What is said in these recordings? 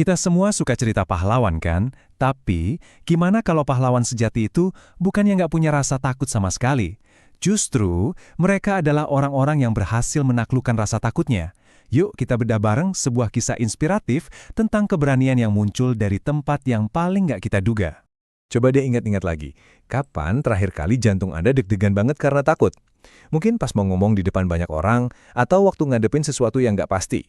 Kita semua suka cerita pahlawan kan? Tapi, gimana kalau pahlawan sejati itu bukan yang nggak punya rasa takut sama sekali? Justru, mereka adalah orang-orang yang berhasil menaklukkan rasa takutnya. Yuk kita bedah bareng sebuah kisah inspiratif tentang keberanian yang muncul dari tempat yang paling nggak kita duga. Coba deh ingat-ingat lagi, kapan terakhir kali jantung Anda deg-degan banget karena takut? Mungkin pas mau ngomong di depan banyak orang, atau waktu ngadepin sesuatu yang nggak pasti.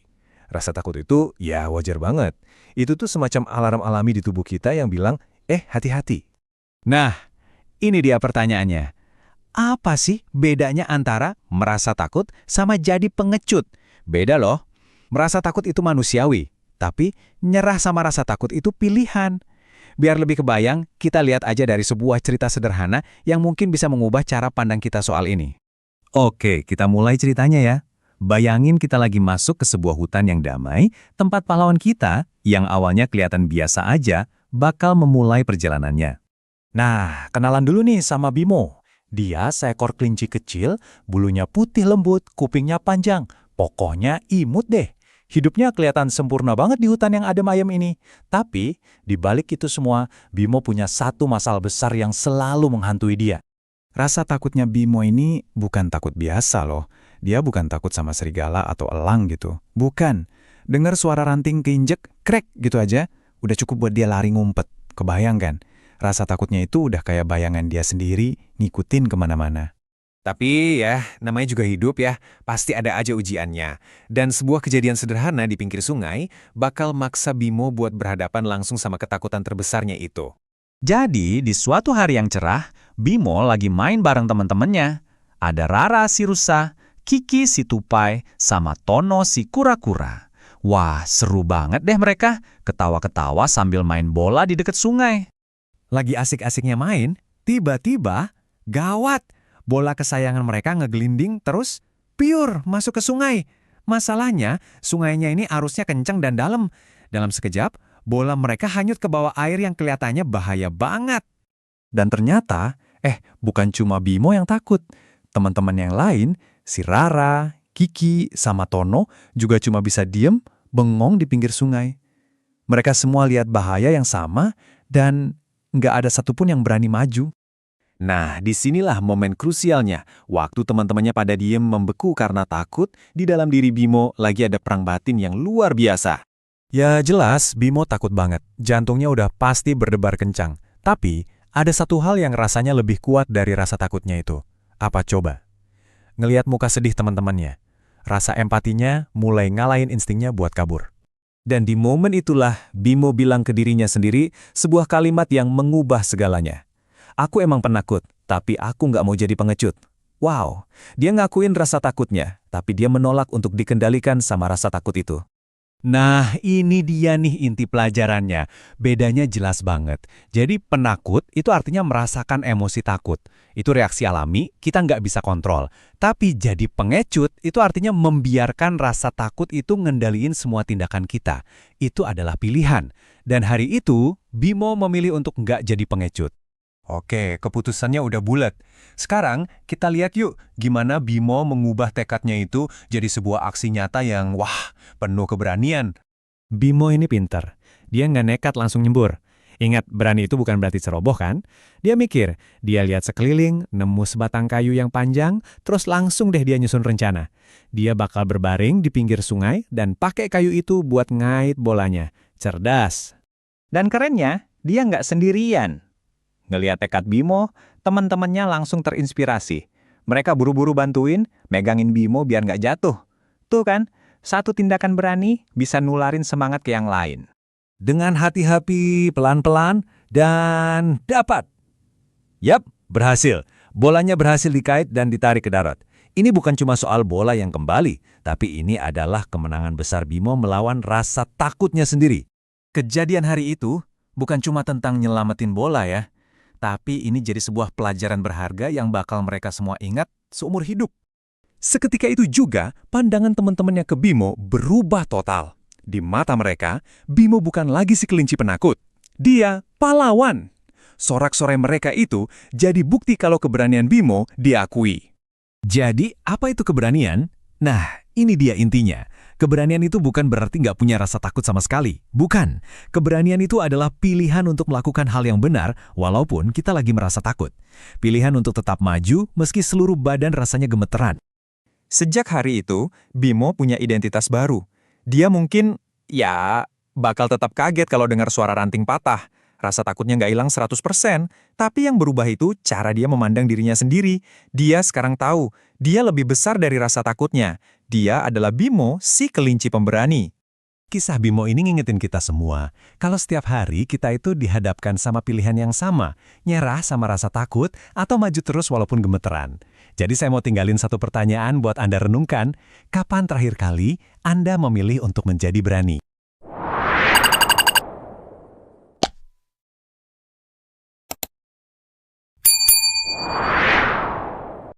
Rasa takut itu, ya wajar banget. Itu tuh semacam alarm alami di tubuh kita yang bilang, hati-hati. Nah, ini dia pertanyaannya. Apa sih bedanya antara merasa takut sama jadi pengecut? Beda loh. Merasa takut itu manusiawi, tapi nyerah sama rasa takut itu pilihan. Biar lebih kebayang, kita lihat aja dari sebuah cerita sederhana yang mungkin bisa mengubah cara pandang kita soal ini. Oke, kita mulai ceritanya ya. Bayangin kita lagi masuk ke sebuah hutan yang damai, tempat pahlawan kita, yang awalnya kelihatan biasa aja, bakal memulai perjalanannya. Nah, kenalan dulu nih sama Bimo. Dia seekor kelinci kecil, bulunya putih lembut, kupingnya panjang. Pokoknya imut deh. Hidupnya kelihatan sempurna banget di hutan yang adem ayem ini. Tapi, di balik itu semua, Bimo punya satu masalah besar yang selalu menghantui dia. Rasa takutnya Bimo ini bukan takut biasa loh. Dia bukan takut sama serigala atau elang gitu. Bukan. Dengar suara ranting keinjek, krek gitu aja, udah cukup buat dia lari ngumpet. Kebayang kan? Rasa takutnya itu udah kayak bayangan dia sendiri, ngikutin kemana-mana. Tapi ya, namanya juga hidup ya, pasti ada aja ujiannya. Dan sebuah kejadian sederhana di pinggir sungai bakal maksa Bimo buat berhadapan langsung sama ketakutan terbesarnya itu. Jadi, di suatu hari yang cerah, Bimo lagi main bareng teman-temannya. Ada Rara si rusa, Kiki si tupai, sama Tono si kura-kura. Wah, seru banget deh mereka, ketawa-ketawa sambil main bola di dekat sungai. Lagi asik-asiknya main, tiba-tiba, gawat! Bola kesayangan mereka ngegelinding terus, piur masuk ke sungai. Masalahnya, sungainya ini arusnya kencang dan dalam. Dalam sekejap, bola mereka hanyut ke bawah air yang kelihatannya bahaya banget. Dan ternyata, bukan cuma Bimo yang takut. Teman-teman yang lain, si Rara, Kiki, sama Tono juga cuma bisa diem, bengong di pinggir sungai. Mereka semua lihat bahaya yang sama dan nggak ada satupun yang berani maju. Nah, disinilah momen krusialnya. Waktu teman-temannya pada diem membeku karena takut, di dalam diri Bimo lagi ada perang batin yang luar biasa. Ya jelas, Bimo takut banget. Jantungnya udah pasti berdebar kencang. Tapi, ada satu hal yang rasanya lebih kuat dari rasa takutnya itu. Apa coba? Ngelihat muka sedih teman-temannya. Rasa empatinya mulai ngalahin instingnya buat kabur. Dan di momen itulah, Bimo bilang ke dirinya sendiri sebuah kalimat yang mengubah segalanya. Aku emang penakut, tapi aku nggak mau jadi pengecut. Wow, dia ngakuin rasa takutnya, tapi dia menolak untuk dikendalikan sama rasa takut itu. Nah, ini dia nih inti pelajarannya. Bedanya jelas banget. Jadi penakut itu artinya merasakan emosi takut. Itu reaksi alami, kita nggak bisa kontrol. Tapi jadi pengecut itu artinya membiarkan rasa takut itu ngendaliin semua tindakan kita. Itu adalah pilihan. Dan hari itu, Bimo memilih untuk nggak jadi pengecut. Oke, keputusannya udah bulat. Sekarang, kita lihat yuk gimana Bimo mengubah tekadnya itu jadi sebuah aksi nyata yang, penuh keberanian. Bimo ini pintar. Dia nggak nekat langsung nyembur. Ingat, berani itu bukan berarti ceroboh kan? Dia mikir, dia lihat sekeliling, nemu sebatang kayu yang panjang, terus langsung deh dia nyusun rencana. Dia bakal berbaring di pinggir sungai dan pakai kayu itu buat ngait bolanya. Cerdas. Dan kerennya, dia nggak sendirian. Ngelihat tekad Bimo, teman-temannya langsung terinspirasi. Mereka buru-buru bantuin, megangin Bimo biar nggak jatuh. Tuh kan, satu tindakan berani bisa nularin semangat ke yang lain. Dengan hati-hati, pelan-pelan, dan dapat. Yap, berhasil. Bolanya berhasil dikait dan ditarik ke darat. Ini bukan cuma soal bola yang kembali, tapi ini adalah kemenangan besar Bimo melawan rasa takutnya sendiri. Kejadian hari itu bukan cuma tentang nyelamatin bola ya. Tapi ini jadi sebuah pelajaran berharga yang bakal mereka semua ingat seumur hidup. Seketika itu juga, pandangan teman-temannya ke Bimo berubah total. Di mata mereka, Bimo bukan lagi si kelinci penakut. Dia pahlawan. Sorak-sorai mereka itu jadi bukti kalau keberanian Bimo diakui. Jadi, apa itu keberanian? Nah, ini dia intinya. Keberanian itu bukan berarti nggak punya rasa takut sama sekali. Bukan. Keberanian itu adalah pilihan untuk melakukan hal yang benar walaupun kita lagi merasa takut. Pilihan untuk tetap maju meski seluruh badan rasanya gemeteran. Sejak hari itu, Bimo punya identitas baru. Dia mungkin, bakal tetap kaget kalau dengar suara ranting patah. Rasa takutnya nggak hilang 100%, tapi yang berubah itu cara dia memandang dirinya sendiri. Dia sekarang tahu, dia lebih besar dari rasa takutnya. Dia adalah Bimo, si kelinci pemberani. Kisah Bimo ini ngingetin kita semua, kalau setiap hari kita itu dihadapkan sama pilihan yang sama, nyerah sama rasa takut, atau maju terus walaupun gemeteran. Jadi saya mau tinggalin satu pertanyaan buat Anda renungkan, kapan terakhir kali Anda memilih untuk menjadi berani?